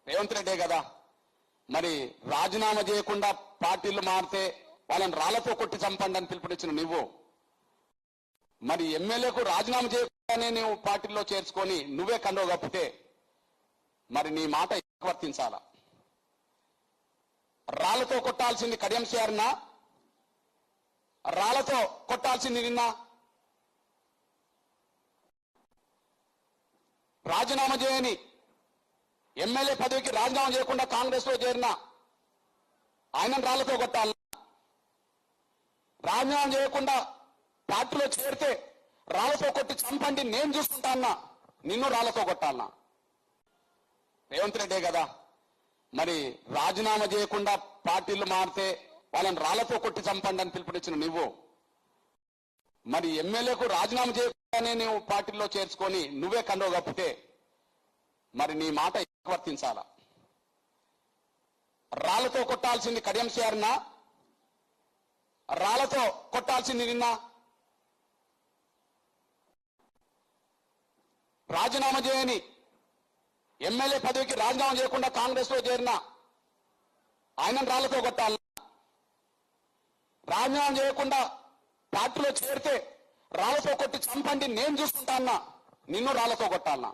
రేవంత్ రెడ్డే కదా మరి రాజీనామా చేయకుండా పార్టీలు మారితే వాళ్ళని రాళ్లతో కొట్టి చంపండి అని పిలుపునిచ్చిన నువ్వు మరి ఎమ్మెల్యేకు రాజీనామా చేయకుండానే నువ్వు పార్టీలో చేర్చుకొని నువ్వే కండవ కప్పితే మరి నీ మాట వర్తించాలా? రాళ్లతో కొట్టాల్సింది కడియం సిఆర్నా? రాళ్లతో కొట్టాల్సింది నిన్న? రాజీనామా చేయని ఎమ్మెల్యే పదవికి రాజీనామా చేయకుండా కాంగ్రెస్ లో చేరిన ఆయనను రాళ్లతో కొట్టాలన్నా? రాజీనామా చేయకుండా పార్టీలో చేరితే రాళ్లతో కొట్టి చంపండి నేను చూసుకుంటా అన్నా, నిన్ను రాళ్లతో కొట్టాలన్నా? రేవంత్ రెడ్డే కదా మరి రాజీనామా చేయకుండా పార్టీలు మారితే వాళ్ళని రాళ్లతో కొట్టి చంపండి అని పిలుపునిచ్చిన నువ్వు మరి ఎమ్మెల్యేకు రాజీనామా చేయకుండానే నువ్వు పార్టీలో చేర్చుకొని నువ్వే కండవ కప్పితే మరి నీ మాట వర్తించాలా? రాళ్లతో కొట్టాల్సింది కడియం సిఆర్నా? రాళ్లతో కొట్టాల్సింది నిన్న? రాజీనామా చేయని ఎమ్మెల్యే పదవికి రాజీనామా చేయకుండా కాంగ్రెస్ లో చేరిన ఆయనను రాళ్లతో కొట్టాలన్నా? రాజీనామా చేయకుండా పార్టీలో చేరితే రాళ్లతో కొట్టి చంపండి నేను చూసుకుంటా అన్నా, నిన్ను రాళ్లతో కొట్టాలన్నా?